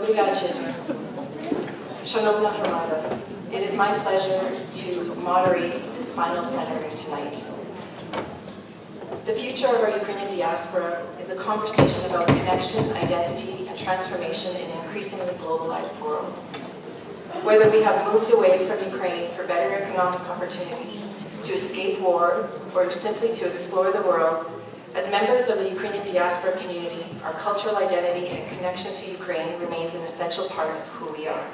Добрий вечір. Шановна громада, it is my pleasure to moderate this final plenary tonight. The future of our Ukrainian diaspora is a conversation about connection, identity, and transformation in an increasingly globalized world. Whether we have moved away from Ukraine for better economic opportunities, to escape war, or simply to explore the world, as members of the Ukrainian diaspora community, our cultural identity and connection to Ukraine remains an essential part of who we are.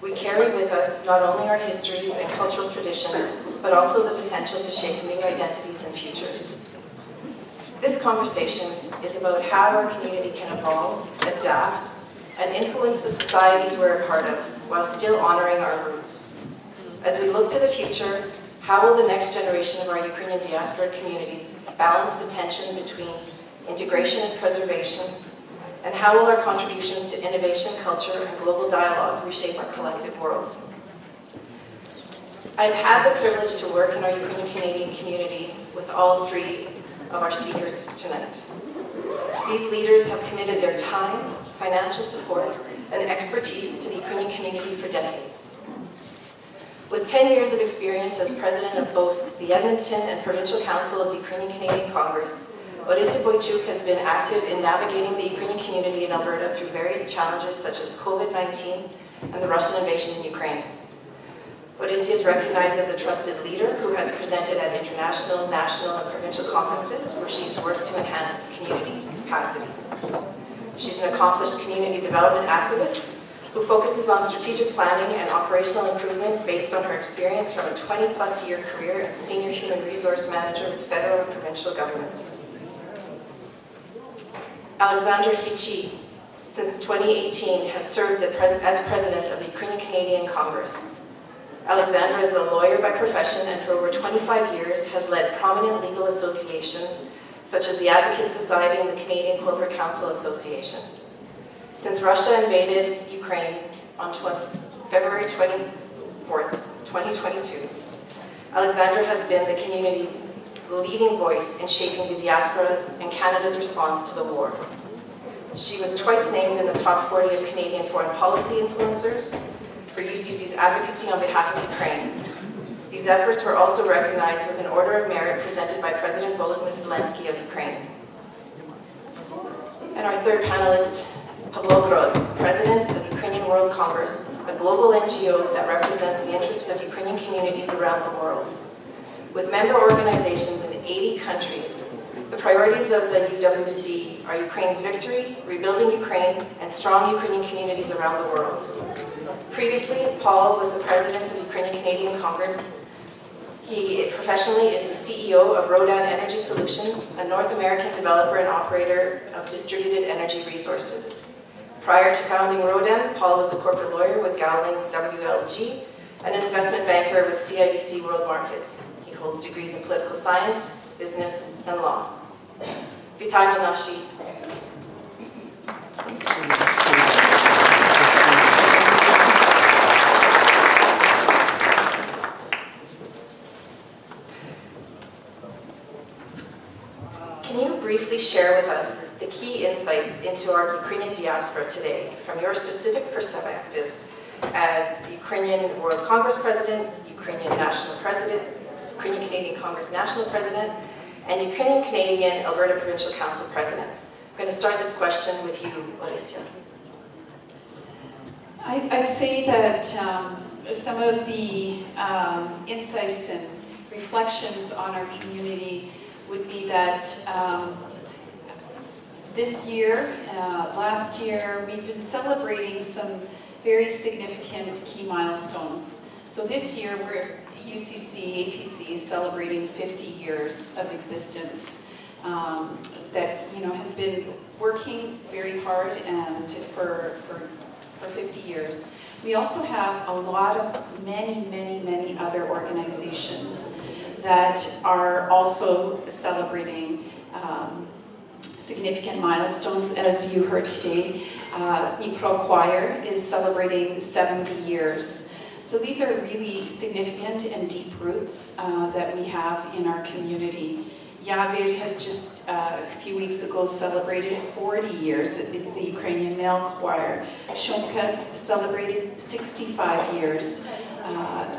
We carry with us not only our histories and cultural traditions, but also the potential to shape new identities and futures. This conversation is about how our community can evolve, adapt, and influence the societies we're a part of, while still honoring our roots. As we look to the future, how will the next generation of our Ukrainian diaspora communities balance the tension between integration and preservation? And how will our contributions to innovation, culture, and global dialogue reshape our collective world? I've had the privilege to work in our Ukrainian Canadian community with all three of our speakers tonight. These leaders have committed their time, financial support, and expertise to the Ukrainian community for decades. With 10 years of experience as president of both the Edmonton and Provincial Council of the Ukrainian Canadian Congress, Orysia Boychuk has been active in navigating the Ukrainian community in Alberta through various challenges such as COVID-19 and the Russian invasion in Ukraine. Orysia is recognized as a trusted leader who has presented at international, national, and provincial conferences where she's worked to enhance community capacities. She's an accomplished community development activist who focuses on strategic planning and operational improvement based on her experience from a 20-plus year career as senior human resource manager with federal and provincial governments. Alexandra Chyczij, since 2018, has served as president of the Ukrainian Canadian Congress. Alexandra is a lawyer by profession and for over 25 years has led prominent legal associations such as the Advocate Society and the Canadian Corporate Counsel Association. Since Russia invaded Ukraine on February 24th, 2022, Alexandra has been the community's leading voice in shaping the diaspora's and Canada's response to the war. She was twice named in the top 40 of Canadian foreign policy influencers for UCC's advocacy on behalf of Ukraine. These efforts were also recognized with an Order of Merit presented by President Volodymyr Zelensky of Ukraine. And our third panelist is Grod, President of Ukrainian World Congress, a global NGO that represents the interests of Ukrainian communities around the world. With member organizations in 80 countries, the priorities of the UWC are Ukraine's victory, rebuilding Ukraine, and strong Ukrainian communities around the world. Previously, Paul was the president of the Ukrainian Canadian Congress. He professionally is the CEO of Rodan Energy Solutions, a North American developer and operator of distributed energy resources. Prior to founding Rodan, Paul was a corporate lawyer with Gowling WLG and an investment banker with CIUS World Markets. He holds degrees in political science, business, and law. Вітаємо наші. Can you briefly share with us the key insights into our Ukrainian diaspora today from your specific perspectives as Ukrainian World Congress President, Ukrainian National President, Ukrainian Canadian Congress National President, and Ukrainian Canadian Alberta Provincial Council President? I'm going to start this question with you, Orysia. I'd say that some of the insights and reflections on our community would be that this year, last year, we've been celebrating some very significant key milestones. So this year, we're UCC-APC celebrating 50 years of existence that has been working very hard and for 50 years. We also have a lot of many other organizations that are also celebrating significant milestones. As you heard today, Dnipro Choir is celebrating 70 years. So these are really significant and deep roots that we have in our community. Yavid has just a few weeks ago celebrated 40 years. It's the Ukrainian male choir. Shomka's celebrated 65 years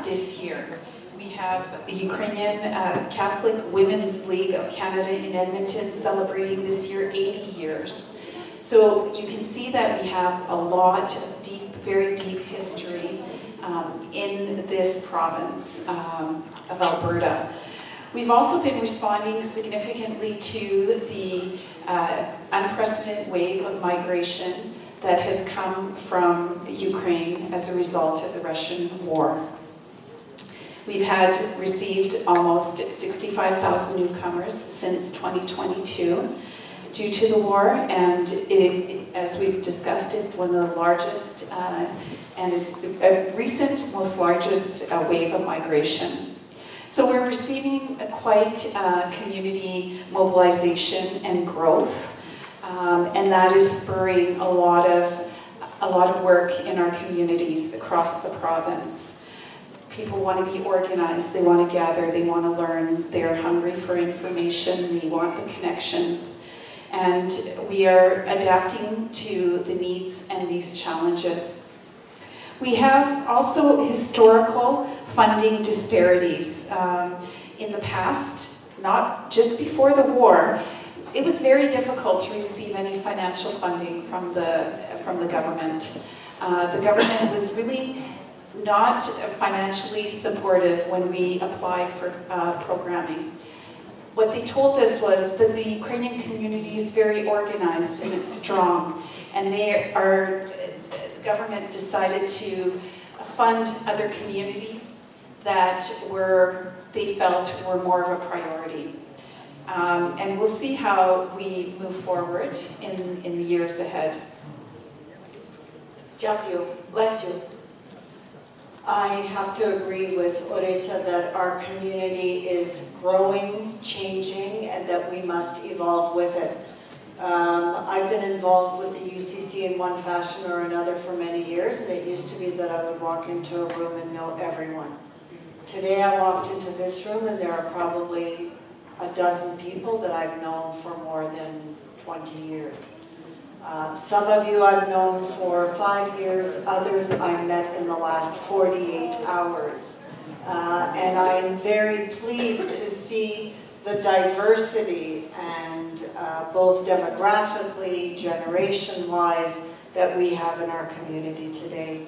this year. We have the Ukrainian Catholic Women's League of Canada in Edmonton celebrating this year 80 years. So you can see that we have a lot of deep, very deep history in this province of Alberta. We've also been responding significantly to the unprecedented wave of migration that has come from Ukraine as a result of the Russian war. We've received almost 65,000 newcomers since 2022 due to the war, and as we've discussed, it's one of the largest and it's the recent most largest wave of migration. So we're receiving quite community mobilization and growth, and that is spurring a lot of work in our communities across the province. People want to be organized, they want to gather, they want to learn, they're hungry for information, they want the connections. And we are adapting to the needs and these challenges. We have also historical funding disparities. In the past, not just before the war, it was very difficult to receive any financial funding from the government. The government was really not financially supportive when we applied for programming. What they told us was that the Ukrainian community is very organized and it's strong, and the government decided to fund other communities that they felt were more of a priority. And we'll see how we move forward in the years ahead. Дякую. Лесю. I have to agree with Orysia that our community is growing, changing, and that we must evolve with it. I've been involved with the UCC in one fashion or another for many years, and it used to be that I would walk into a room and know everyone. Today I walked into this room and there are probably a dozen people that I've known for more than 20 years. Some of you I've known for 5 years, others I met in the last 48 hours. And I am very pleased to see the diversity and both demographically, generation-wise, that we have in our community today.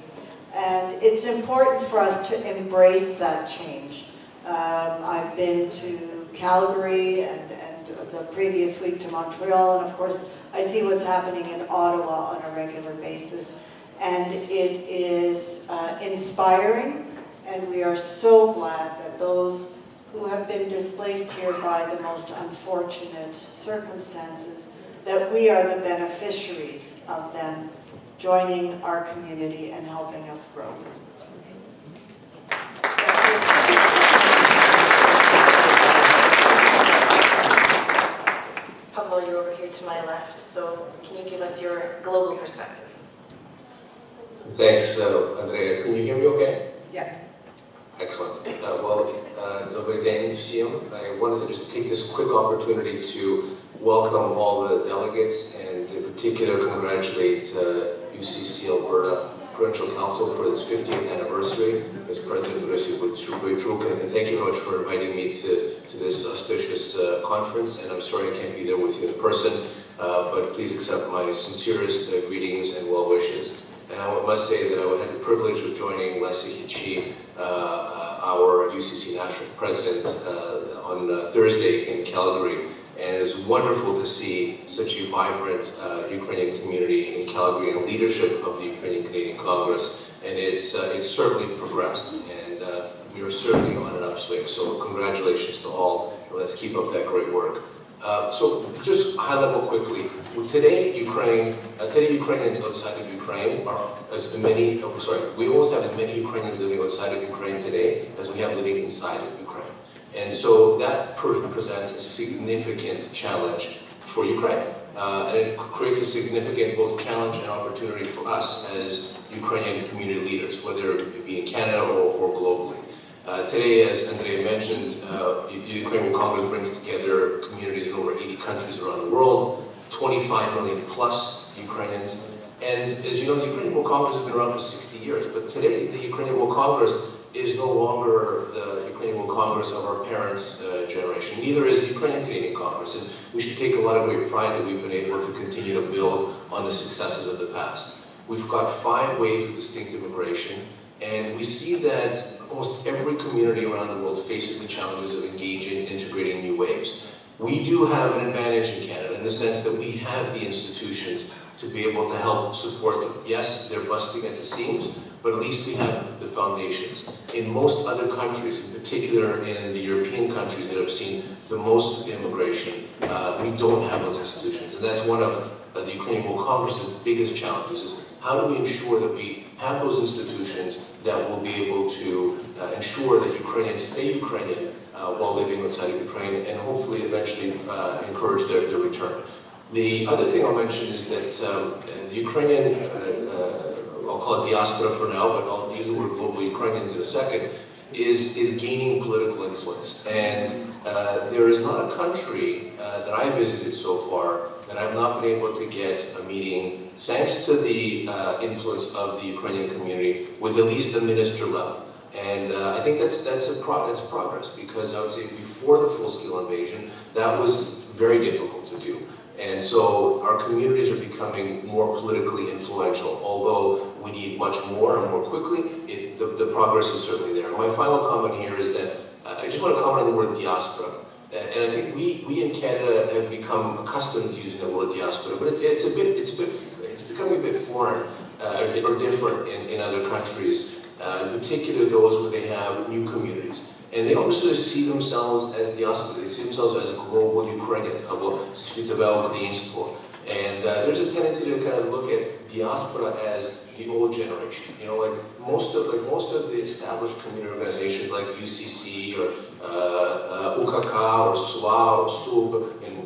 And it's important for us to embrace that change. I've been to Calgary and the previous week to Montreal, and of course I see what's happening in Ottawa on a regular basis. And it is inspiring, and we are so glad that those who have been displaced here by the most unfortunate circumstances, that we are the beneficiaries of them joining our community and helping us grow. Pablo, you're over here to my left, so can you give us your global perspective? Thanks, Andrea. Can you hear me okay? Yeah. Excellent. Добрий день всім. I wanted to just take this quick opportunity to welcome all the delegates and in particular congratulate UCC Alberta Provincial Council for its 50th anniversary as President Boychuk, and thank you very much for inviting me to this auspicious conference, and I'm sorry I can't be there with you in person, but please accept my sincerest greetings and well wishes. And I must say that I had the privilege of joining Chyczij, our UCC National President, on Thursday in Calgary. And it's wonderful to see such a vibrant Ukrainian community in Calgary and leadership of the Ukrainian Canadian Congress. And it's certainly progressed, and we are certainly on an upswing. So congratulations to all, and let's keep up that great work. So just high level quickly, today Ukrainians outside of Ukraine are we almost have as many Ukrainians living outside of Ukraine today as we have living inside of Ukraine. And so that presents a significant challenge for Ukraine. And it creates a significant both challenge and opportunity for us as Ukrainian community leaders, whether it be in Canada or globally. Today, as Andrea mentioned, the Ukrainian Congress brings together communities in over 80 countries around the world, 25 million plus Ukrainians. And as you know, the Ukrainian World Congress has been around for 60 years, but today the Ukrainian World Congress is no longer the Ukrainian World Congress of our parents' generation. Neither is the Ukrainian Canadian Congress. And we should take a lot of great pride that we've been able to continue to build on the successes of the past. We've got 5 waves of distinct immigration, and we see that almost every community around the world faces the challenges of engaging and integrating new waves. We do have an advantage in Canada in the sense that we have the institutions to be able to help support them. Yes, they're busting at the seams, but at least we have the foundations. In most other countries, in particular in the European countries that have seen the most immigration, we don't have those institutions. And that's one of the Ukrainian World Congress's biggest challenges, is how do we ensure that we have those institutions that will be able to ensure that Ukrainians stay Ukrainian while living outside of Ukraine, and hopefully eventually encourage their return. The other thing I'll mention is that the Ukrainian, I'll call it diaspora for now, but I'll use the word global Ukrainians in a second, is gaining political influence. And there is not a country that I visited so far that I've not been able to get a meeting, thanks to the influence of the Ukrainian community, with at least a minister level. And I think that's progress, because I would say before the full-scale invasion, that was very difficult to do. And so our communities are becoming more politically influential, although we need much more and more quickly. The progress is certainly there. And my final comment here is that I just want to comment on the word diaspora. And I think we in Canada have become accustomed to using the word diaspora, but it's becoming a bit foreign or different in other countries, in particular those where they have new communities. And they don't necessarily see themselves as diaspora, they see themselves as a global Ukrainian, або світове українство. And there's a tendency to kind of look at diaspora as the old generation. You know, like most of the established community organizations like UCC or UKK or SWA or SUB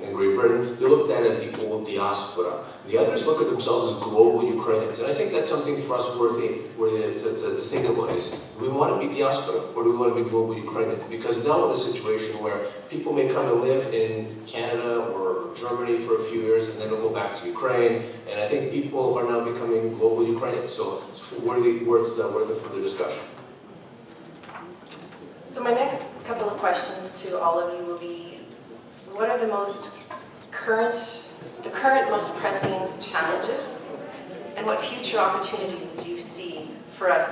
in Great Britain, they're looked at as the old diaspora. The others look at themselves as global Ukrainians. And I think that's something for us worthy to think about is, do we want to be diaspora or do we want to be global Ukrainians? Because now we're in a situation where people may come and live in Canada or Germany for a few years and then they'll go back to Ukraine. And I think people are now becoming global Ukrainians. So it's worth a further discussion. So my next couple of questions to all of you will be, what are the current most pressing challenges, and what future opportunities do you see for us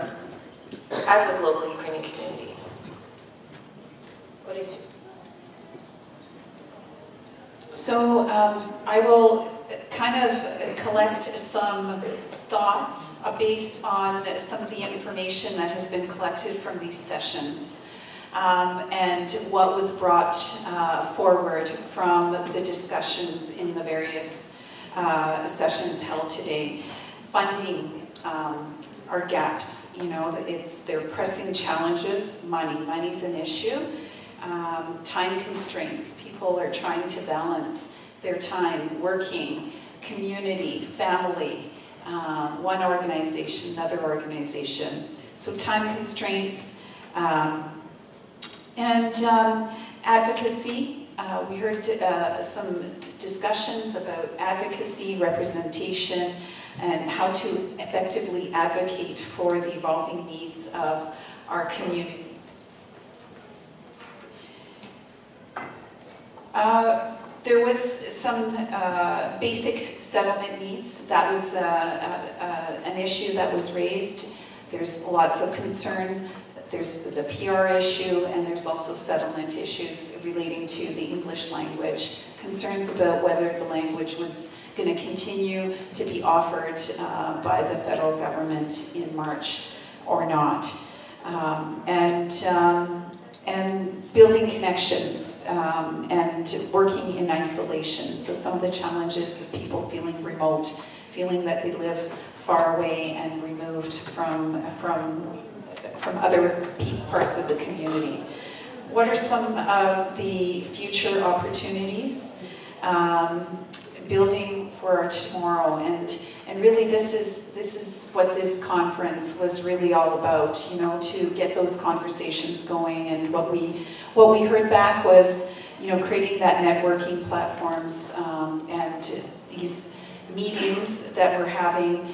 as a global Ukrainian community? What is it? So I will kind of collect some thoughts based on some of the information that has been collected from these sessions. And what was brought forward from the discussions in the various sessions held today. Funding are gaps, you know, they're pressing challenges. Money's an issue. Time constraints, people are trying to balance their time working, community, family, one organization, another organization. So time constraints, and advocacy. We heard some discussions about advocacy, representation, and how to effectively advocate for the evolving needs of our community. There was some basic settlement needs. That was an issue that was raised. There's lots of concern. There's the PR issue, and there's also settlement issues relating to the English language. Concerns about whether the language was going to continue to be offered by the federal government in March or not. And building connections and working in isolation. So some of the challenges of people feeling remote, feeling that they live far away and removed from other parts of the community. What are some of the future opportunities? Building for tomorrow, and And really this is what this conference was really all about, you know, to get those conversations going. And what we heard back was, you know, creating that networking platforms and these meetings that we're having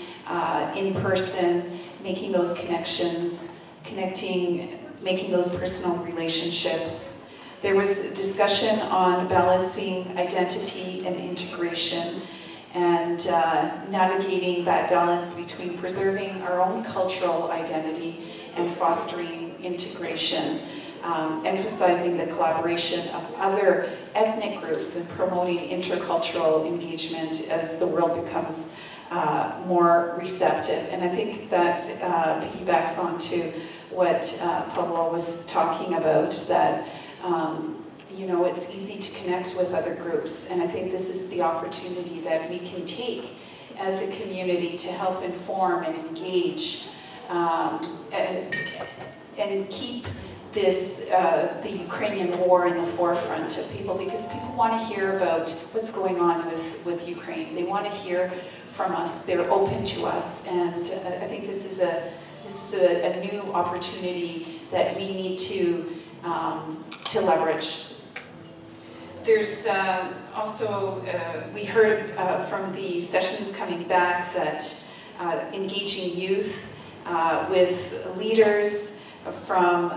in person, making those connections, making those personal relationships. There was a discussion on balancing identity and integration and navigating that balance between preserving our own cultural identity and fostering integration, emphasizing the collaboration of other ethnic groups and promoting intercultural engagement as the world becomes more receptive. And I think that piggybacks on to what Pavlo was talking about, that you know, it's easy to connect with other groups, and I think this is the opportunity that we can take as a community to help inform and engage and keep this, the Ukrainian war in the forefront of people, because people want to hear about what's going on with Ukraine. They want to hear from us. They're open to us, and I think this is a new opportunity that we need to leverage. There's also, we heard from the sessions coming back that engaging youth with leaders from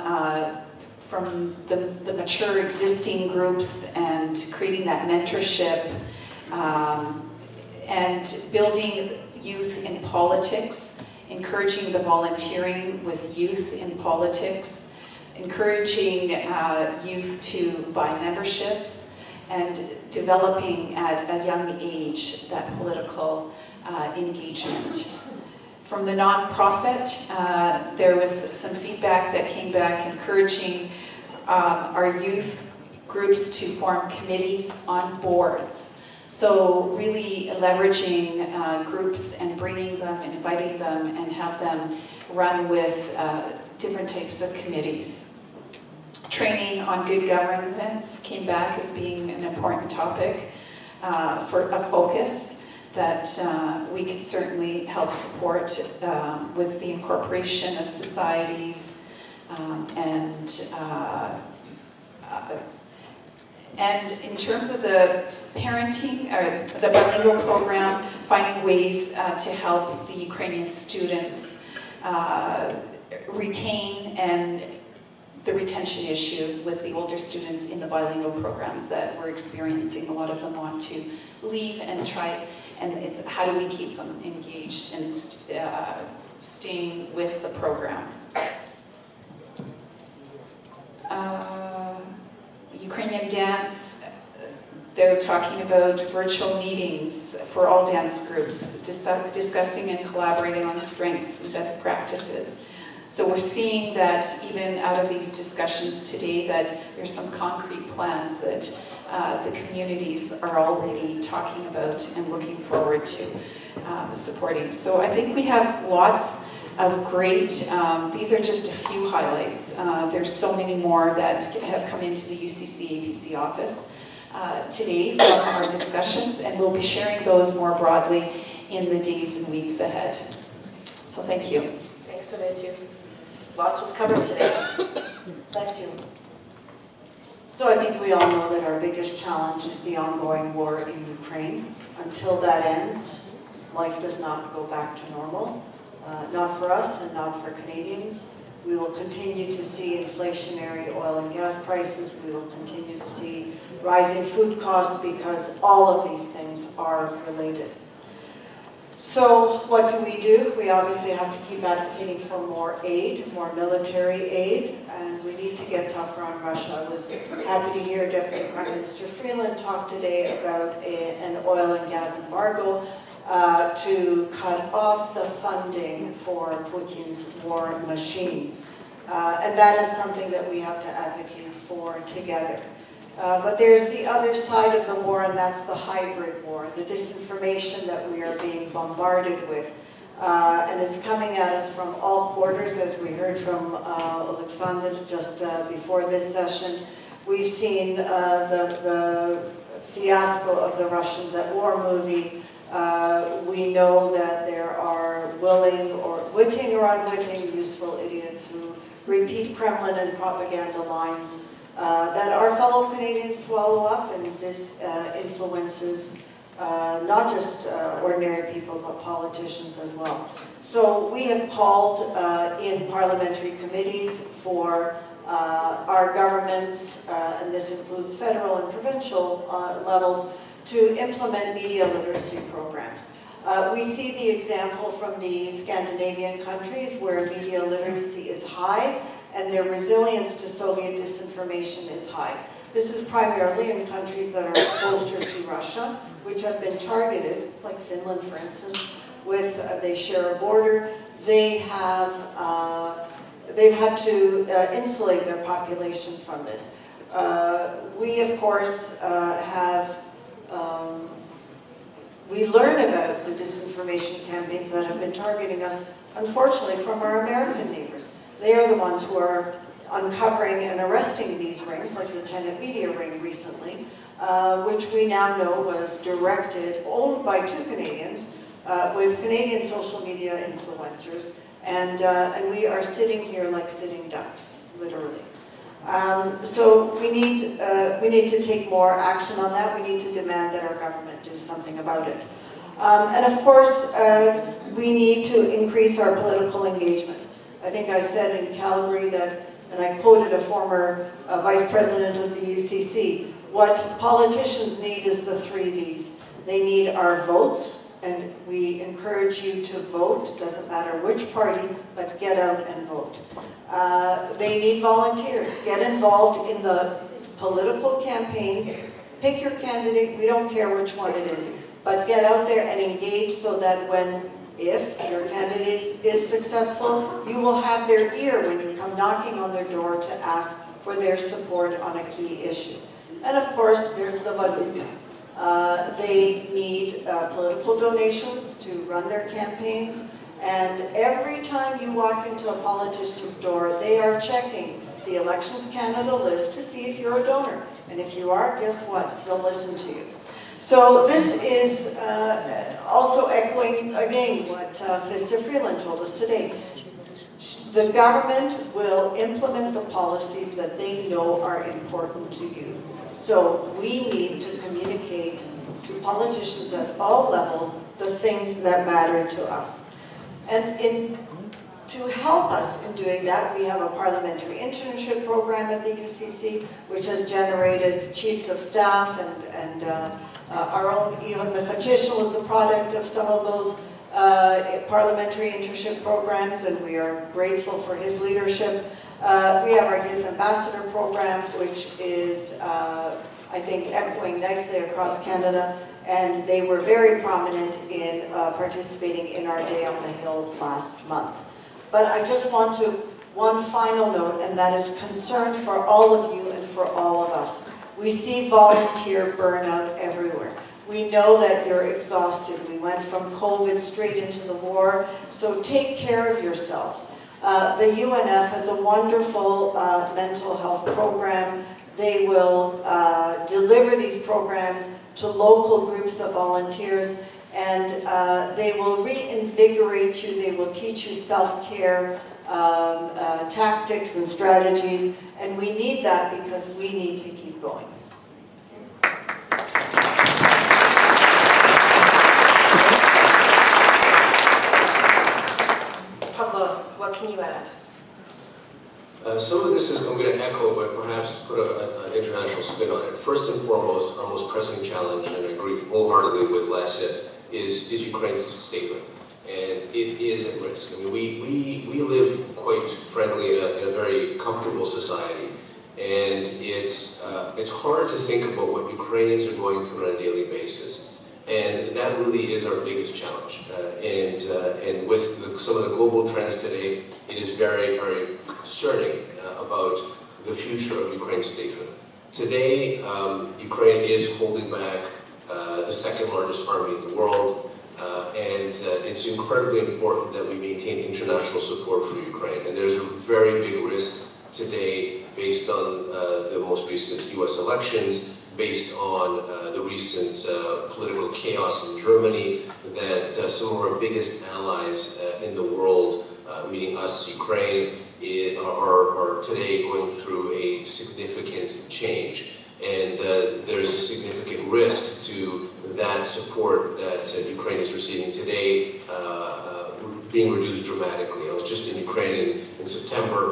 the mature existing groups and creating that mentorship and building youth in politics, encouraging the volunteering with youth in politics, encouraging youth to buy memberships, and developing at a young age that political engagement. From the nonprofit, there was some feedback that came back encouraging our youth groups to form committees on boards. So really leveraging groups and bringing them, and inviting them, and have them run with different types of committees. Training on good governance came back as being an important topic for a focus that we could certainly help support with the incorporation of societies and in terms of the parenting, or the bilingual program, finding ways to help the Ukrainian students retain, and the retention issue with the older students in the bilingual programs that we're experiencing. A lot of them want to leave and try, and it's how do we keep them engaged and staying with the program. Ukrainian dance, they're talking about virtual meetings for all dance groups, discussing and collaborating on strengths and best practices. So we're seeing that even out of these discussions today, that there's some concrete plans that the communities are already talking about and looking forward to supporting. So I think we have lots of great, these are just a few highlights. There's so many more that have come into the UCC-APC office today from our discussions, and we'll be sharing those more broadly in the days and weeks ahead. So thank you. Thanks, Orysia. Lots was covered today. Bless you. So I think we all know that our biggest challenge is the ongoing war in Ukraine. Until that ends, life does not go back to normal. Not for us and not for Canadians. We will continue to see inflationary oil and gas prices. We will continue to see rising food costs, because all of these things are related. So what do? We obviously have to keep advocating for more aid, more military aid, and we need to get tougher on Russia. I was happy to hear Deputy Prime Minister Freeland talk today about an oil and gas embargo to cut off the funding for Putin's war machine. And that is something that we have to advocate for together. But there's the other side of the war, and that's the hybrid war, the disinformation that we are being bombarded with. And it's coming at us from all quarters, as we heard from Alexandra just before this session. We've seen the fiasco of the Russians at War movie We know that there are willing or witting or unwitting useful idiots who repeat Kremlin and propaganda lines that our fellow Canadians swallow up, and this influences not just ordinary people, but politicians as well. So we have called in parliamentary committees for our governments, and this includes federal and provincial levels, to implement media literacy programs. We see the example from the Scandinavian countries where media literacy is high and their resilience to Soviet disinformation is high. This is primarily in countries that are closer to Russia, which have been targeted, like Finland, for instance, with they share a border. They've had to insulate their population from this. We, of course, we learn about the disinformation campaigns that have been targeting us, unfortunately, from our American neighbors. They are the ones who are uncovering and arresting these rings, like the Tenet Media ring recently, which we now know was owned by two Canadians, with Canadian social media influencers, and we are sitting here like sitting ducks, literally. So we need to take more action on that. We need to demand that our government do something about it. And of course, we need to increase our political engagement. I think I said in Calgary that, and I quoted a former vice president of the UCC, what politicians need is the 3 V's. They need our votes, and we encourage you to vote, doesn't matter which party, but get out and vote. They need volunteers. Get involved in the political campaigns. Pick your candidate, we don't care which one it is, but get out there and engage so that if your candidate is successful, you will have their ear when you come knocking on their door to ask for their support on a key issue. And of course, there's the valuta. They need political donations to run their campaigns, and every time you walk into a politician's door, they are checking the Elections Canada list to see if you're a donor. And if you are, guess what? They'll listen to you. So this is also echoing, again, what Krista Freeland told us today. The government will implement the policies that they know are important to you. So we need to communicate to politicians at all levels the things that matter to us. And to help us in doing that, we have a parliamentary internship program at the UCC, which has generated chiefs of staff, and our own Ihon Mechachishin was the product of some of those parliamentary internship programs, and we are grateful for his leadership. We have our Youth Ambassador program, which is, I think, echoing nicely across Canada, and they were very prominent in participating in our Day on the Hill last month. But I just want to, one final note, and that is concern for all of you and for all of us. We see volunteer burnout everywhere. We know that you're exhausted. We went from COVID straight into the war, so take care of yourselves. The UNF has a wonderful mental health program. They will deliver these programs to local groups of volunteers, and they will reinvigorate you. They will teach you self-care tactics and strategies, and we need that because we need to keep going. Pavlo, what can you add? Some of this is I'm going to echo, but perhaps put an international spin on it. First and foremost, our most pressing challenge, and I agree wholeheartedly with Lasset, is Ukraine's statehood, and it is at risk. I mean, we live quite frankly in a very comfortable society, and it's hard to think about what Ukrainians are going through on a daily basis, and that really is our biggest challenge. And with some of the global trends today, it is very, very concerning about the future of Ukraine's statehood. Today, Ukraine is holding back the second largest army in the world, and it's incredibly important that we maintain international support for Ukraine. And there's a very big risk today, based on the most recent US elections, based on the recent political chaos in Germany, that some of our biggest allies in the world, meaning us, Ukraine, are today going through a significant change. And there's a significant risk to that support that Ukraine is receiving today being reduced dramatically. I was just in Ukraine in September,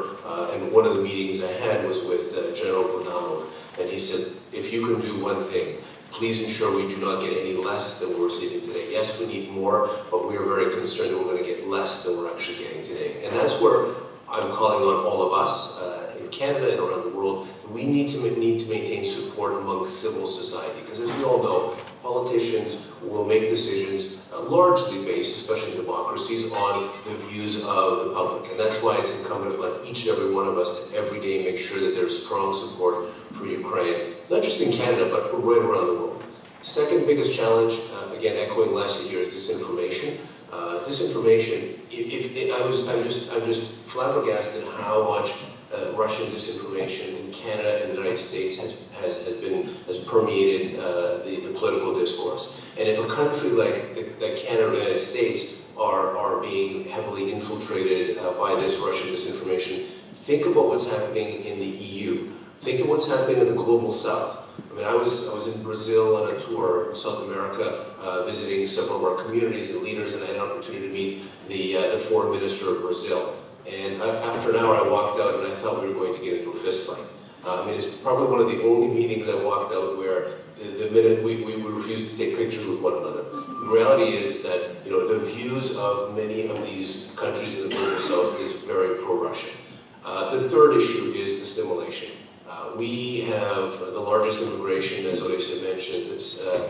and one of the meetings I had was with General Bodanov, and he said, if you can do one thing, please ensure we do not get any less than we're receiving today. Yes, we need more, but we are very concerned that we're going to get less than we're actually getting today. And that's where I'm calling on all of us in Canada and around the world, that we need to maintain support among civil society, because as we all know, politicians will make decisions largely based, especially in democracies, on the views of the public. And that's why it's incumbent upon each and every one of us to every day make sure that there's strong support for Ukraine, not just in Canada, but right around the world. Second biggest challenge, again, echoing Leslie here, is disinformation. Disinformation, I'm just flabbergasted how much Russian disinformation in Canada and the United States has permeated the political discourse. And if a country like Canada or the United States are being heavily infiltrated by this Russian disinformation, think about what's happening in the EU. Think of what's happening in the global south. I mean, I was in Brazil on a tour in South America, visiting several of our communities and leaders, and I had an opportunity to meet the foreign minister of Brazil. And after an hour, I walked out and I thought we were going to get into a fist fight. I mean, it's probably one of the only meetings I walked out where the minute we refused to take pictures with one another. The reality is that, you know, the views of many of these countries in the global south is very pro-Russian. The third issue is assimilation. We have the largest immigration, as Orysia mentioned,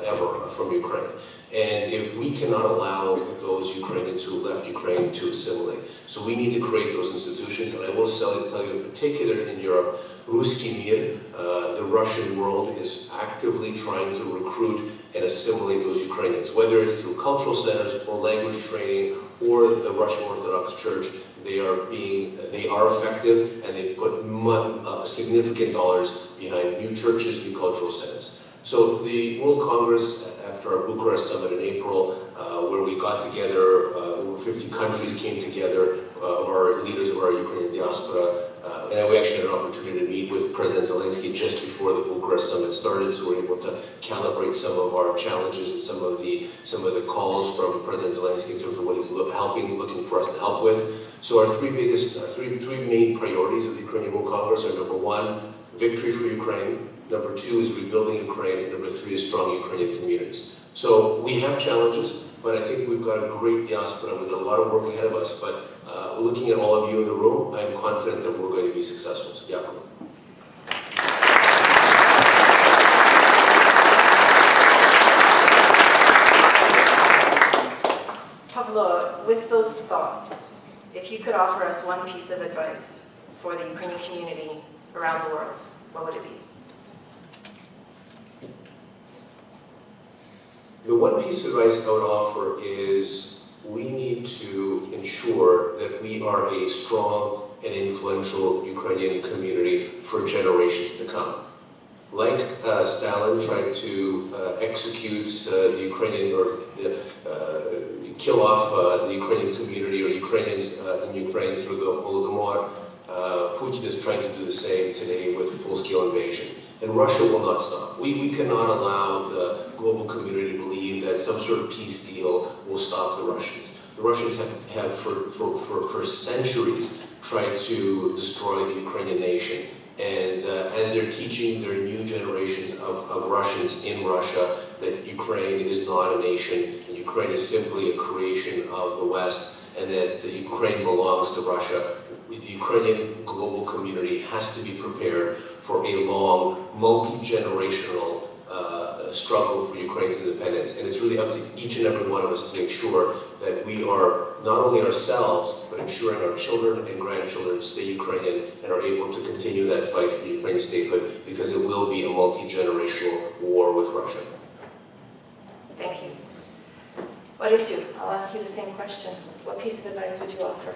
ever from Ukraine. And if we cannot allow those Ukrainians who left Ukraine to assimilate, so we need to create those institutions. And I will tell you in particular in Europe, Ruski Mir, the Russian world, is actively trying to recruit and assimilate those Ukrainians, whether it's through cultural centers or language training or the Russian Orthodox Church. They are effective, and they've put significant dollars behind new churches, new cultural centers. So the World Congress, after our Bucharest summit in April, where we got together, over 50 countries came together, of our leaders of our Ukrainian diaspora, and we actually had an opportunity to meet with President Zelensky just before the Bucharest summit started, so we're able to calibrate some of our challenges and some of the calls from President Zelensky in terms of what he's looking for us to help with. So our three main priorities of the Ukrainian World Congress are: number one, victory for Ukraine; number two is rebuilding Ukraine; and number three is strong Ukrainian communities. So we have challenges, but I think we've got a great diaspora. We've got a lot of work ahead of us, but looking at all of you in the room, I'm confident that we're going to be successful. So, дякую. Pavlo, with those thoughts, if you could offer us one piece of advice for the Ukrainian community around the world, what would it be? The one piece of advice I would offer is we need to ensure that we are a strong and influential Ukrainian community for generations to come. Like Stalin tried to execute the Ukrainian, or kill off the Ukrainian community or Ukrainians in Ukraine through the Holodomor, Putin is trying to do the same today with full-scale invasion. And Russia will not stop. We cannot allow the global community to believe that some sort of peace deal will stop the Russians. The Russians have for centuries tried to destroy the Ukrainian nation. And as they're teaching their new generations of Russians in Russia that Ukraine is not a nation, and Ukraine is simply a creation of the West, and that Ukraine belongs to Russia, the Ukrainian global community has to be prepared for a long, multi-generational struggle for Ukraine's independence. And it's really up to each and every one of us to make sure that we are not only ourselves, but ensuring our children and grandchildren stay Ukrainian and are able to continue that fight for Ukrainian statehood, because it will be a multi-generational war with Russia. Thank you. Orysia, I'll ask you the same question. What piece of advice would you offer?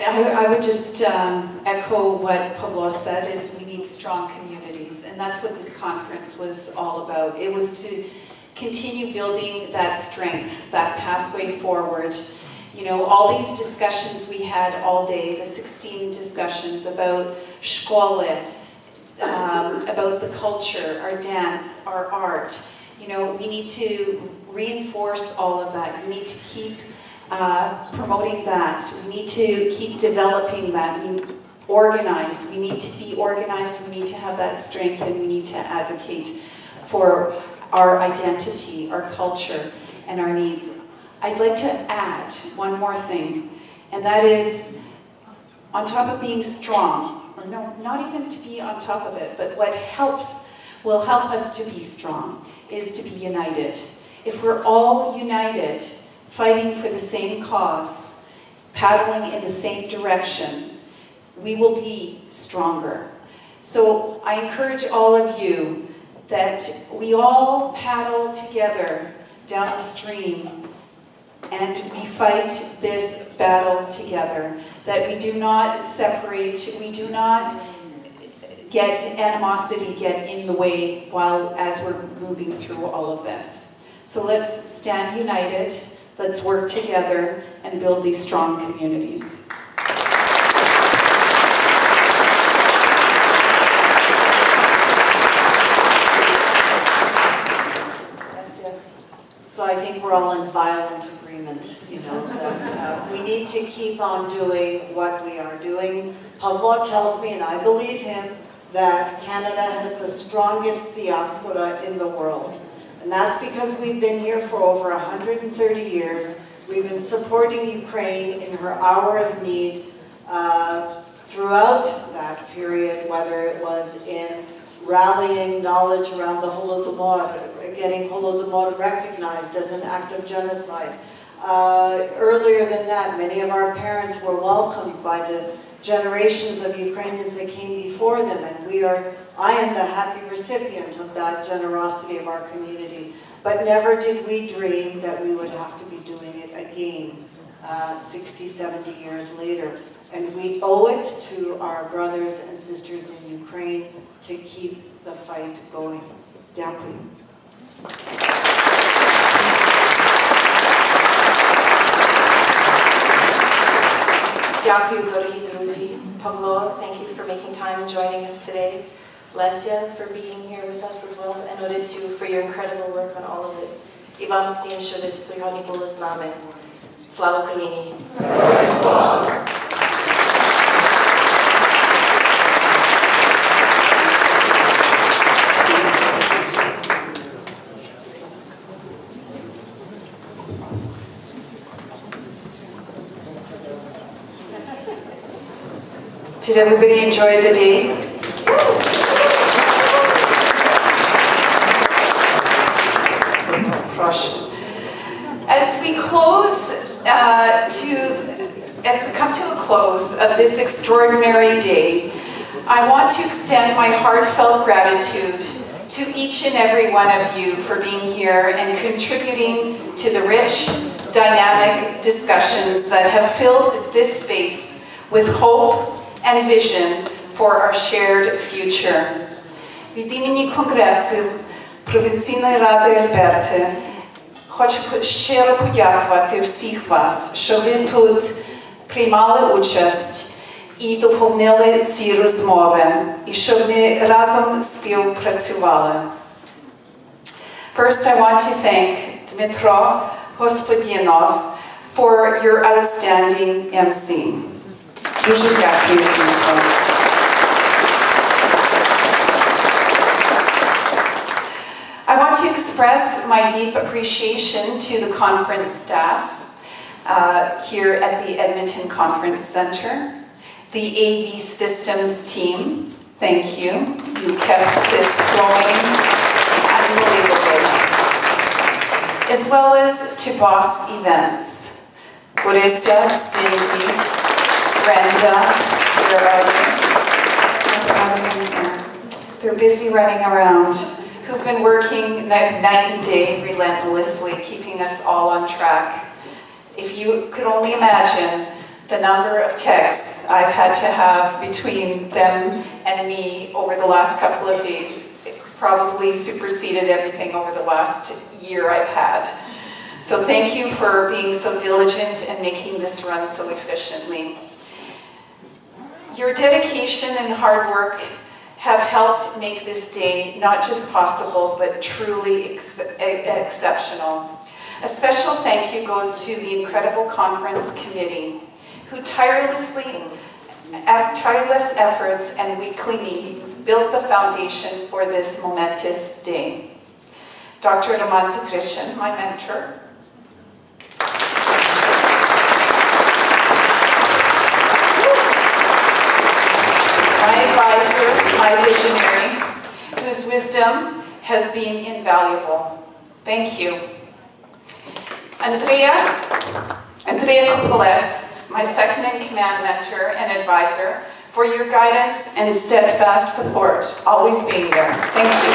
I would just echo what Pavlo said, is we need strong communities, and that's what this conference was all about. It was to continue building that strength, that pathway forward. You know, all these discussions we had all day, the 16 discussions about szkole, about the culture, our dance, our art. You know, we need to reinforce all of that. We need to keep promoting that. We need to keep developing that. We need to organize. We need to be organized. We need to have that strength, and we need to advocate for our identity, our culture, and our needs. I'd like to add one more thing, and that is, on top of being strong, or no, not even to be on top of it, but what will help us to be strong is to be united. If we're all united, fighting for the same cause, paddling in the same direction, we will be stronger. So I encourage all of you that we all paddle together down the stream and we fight this battle together, that we do not separate, we do not get animosity get in the way as we're moving through all of this. So let's stand united, let's work together and build these strong communities. So I think we're all in violent agreement, you know, that we need to keep on doing what we are doing. Pavlo tells me, and I believe him, that Canada has the strongest diaspora in the world. And that's because we've been here for over 130 years. We've been supporting Ukraine in her hour of need throughout that period, whether it was in rallying knowledge around the Holodomor, getting Holodomor recognized as an act of genocide. Earlier than that, many of our parents were welcomed by the generations of Ukrainians that came before them, and I am the happy recipient of that generosity of our community. But never did we dream that we would have to be doing it again 60, 70 years later. And we owe it to our brothers and sisters in Ukraine to keep the fight going. Дякую. Дякую, дорогі друзі. Pavlo, thank you for making time and joining us today. Lesia, for being here with us as well. And Orysia, for your incredible work on all of this. І вам всім, що ви сьогодні були з нами. Слава Україні! Did everybody enjoy the day? As we come to a close of this extraordinary day, I want to extend my heartfelt gratitude to each and every one of you for being here and contributing to the rich, dynamic discussions that have filled this space with hope and vision for our shared future. Від імені Конгресу Провінційної ради Альберти хочу щиро подякувати всіх вас, що ви тут приймали участь і доповнили ці розмови, і щоб ми разом співпрацювали. First, I want to thank Dmitro Gospodinov for your outstanding MC. Дуже дякую, Дмитро. I want to express my deep appreciation to the conference staff here at the Edmonton Conference Center, the AV Systems team, thank you. You kept this flowing unbelievably. As well as to Boss Events, Orysia, Cindy, Brenda, where are they? They're busy running around, who've been working night and day relentlessly, keeping us all on track. If you could only imagine the number of texts I've had to have between them and me over the last couple of days probably superseded everything over the last year I've had. So thank you for being so diligent and making this run so efficiently. Your dedication and hard work have helped make this day not just possible, but truly exceptional. A special thank you goes to the incredible conference committee, who tireless efforts and weekly meetings built the foundation for this momentous day. Dr. Roman Petrician, my mentor, my advisor, my visionary, whose wisdom has been invaluable. Thank you. Andrea Kopylech, my second-in-command mentor and advisor, for your guidance and steadfast support, always being there. Thank you.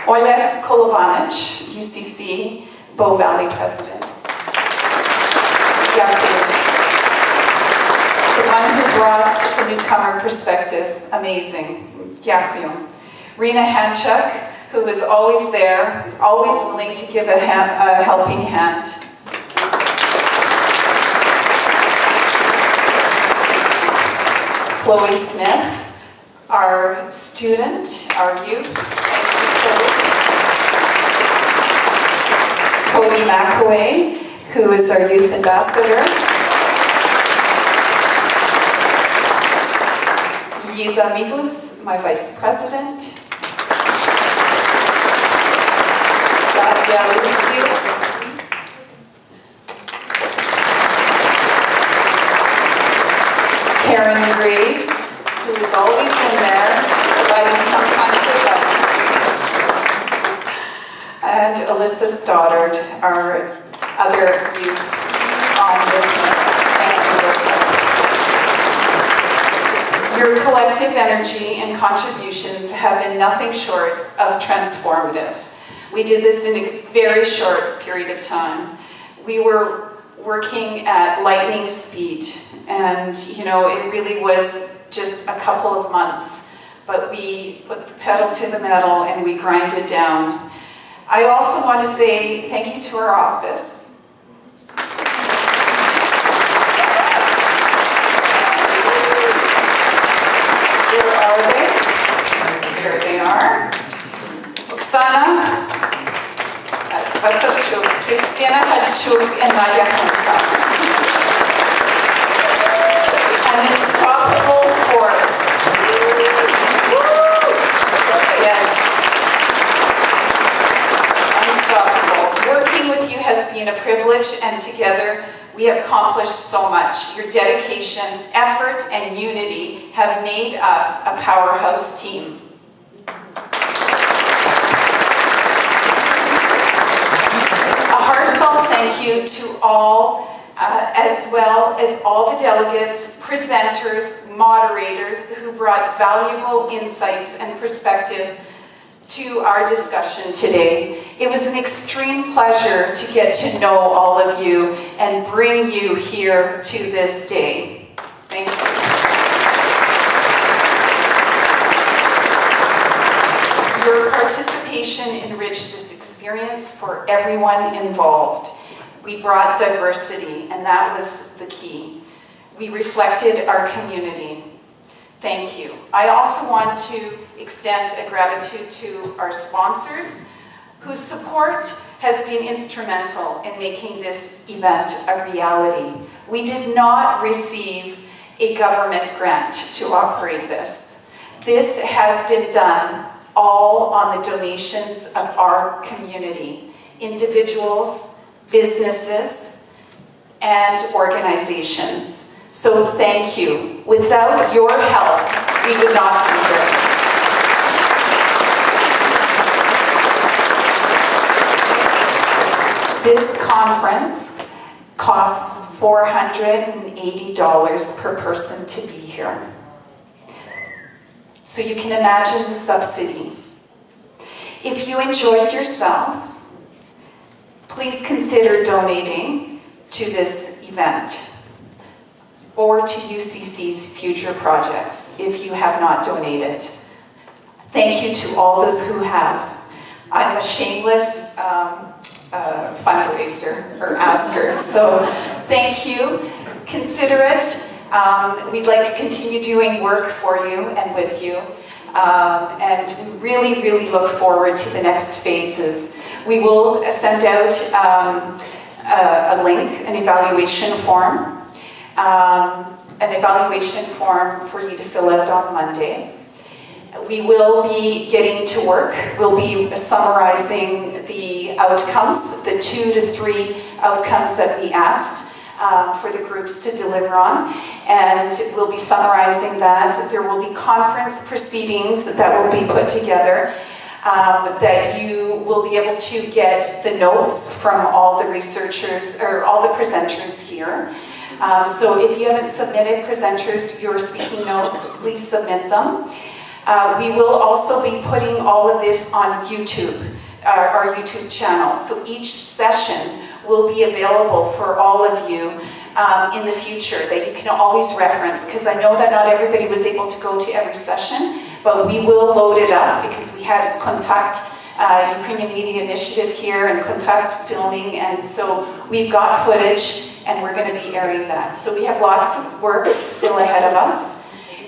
Oleg Kolovanich, UCC, Bow Valley President. Yaku, the one who brought the newcomer perspective, amazing. Yaku. Rena Hanchuk, who was always there, always willing to give a helping hand. Chloe Smith, our student, our youth. Thank you, Chloe. Cody McAway, who is our youth ambassador. Yida Migus, my vice president. Karen Graves, who has always been there, providing some kind of advice. And Alyssa Stoddard, our other youth on the team. Thank you, Alyssa. Your collective energy and contributions have been nothing short of transformative. We did this in a very short period of time. We were working at lightning speed, and it really was just a couple of months, but we put the pedal to the metal and we grinded down. I also want to say thank you to our office. Where are they? There they are. Oksana Vasarchuk, Christina Halchuk, and Nadia Hunka. An unstoppable force. Yes. Unstoppable. Working with you has been a privilege, and together we have accomplished so much. Your dedication, effort, and unity have made us a powerhouse team. Thank you to all, as well as all the delegates, presenters, moderators who brought valuable insights and perspective to our discussion today. It was an extreme pleasure to get to know all of you and bring you here to this day. Thank you. Your participation enriched this experience for everyone involved. We brought diversity, and that was the key. We reflected our community. Thank you. I also want to extend a gratitude to our sponsors, whose support has been instrumental in making this event a reality. We did not receive a government grant to operate this. This has been done all on the donations of our community, individuals, businesses, and organizations. So thank you. Without your help, we would not be here. This conference costs $480 per person to be here. So you can imagine the subsidy. If you enjoyed yourself, please consider donating to this event or to UCC's future projects if you have not donated. Thank you to all those who have. I'm a shameless fundraiser or asker, so thank you. Consider it. We'd like to continue doing work for you and with you. And we really, really look forward to the next phases. We will send out a link, an evaluation form for you to fill out on Monday. We will be getting to work. We'll be summarizing the outcomes, the 2 to 3 outcomes that we asked for the groups to deliver on, and we'll be summarizing that. There will be conference proceedings that will be put together that you will be able to get the notes from all the researchers or all the presenters here. So if you haven't submitted presenters your speaking notes, please submit them. We will also be putting all of this on YouTube, our YouTube channel. So each session will be available for all of you in the future that you can always reference, because I know that not everybody was able to go to every session, but we will load it up because we had Contact Ukrainian Media Initiative here and Contact Filming, and so we've got footage and we're going to be airing that. So we have lots of work still ahead of us.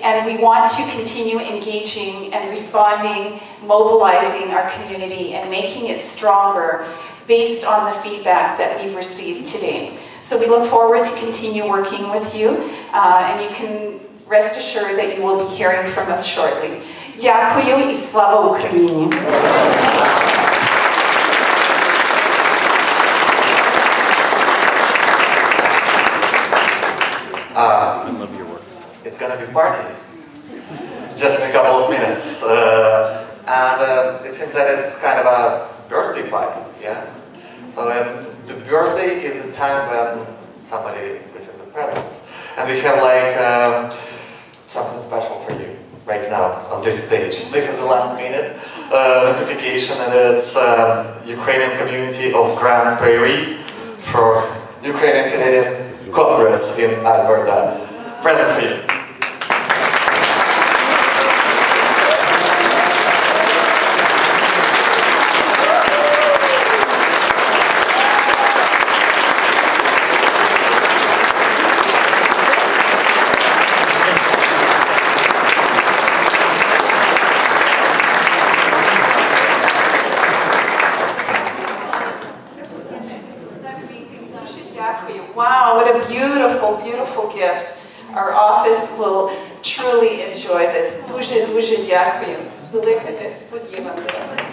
And we want to continue engaging and responding, mobilizing our community and making it stronger based on the feedback that we've received today. So we look forward to continue working with you, and you can rest assured that you will be hearing from us shortly. Дякую і слава Україні! I love your work. It's gonna be party, just in a couple of minutes, and it seems that it's kind of a birthday party, yeah. So the birthday is a time when somebody receives a present, and we have like something special for you right now on this stage. This is the last minute notification, and it's Ukrainian community of Grand Prairie for Ukrainian Canadian Congress in Alberta. Present for you. Wow, what a beautiful, beautiful gift. Our office will truly enjoy this. Дуже, дуже дякую. Велике несподіванка.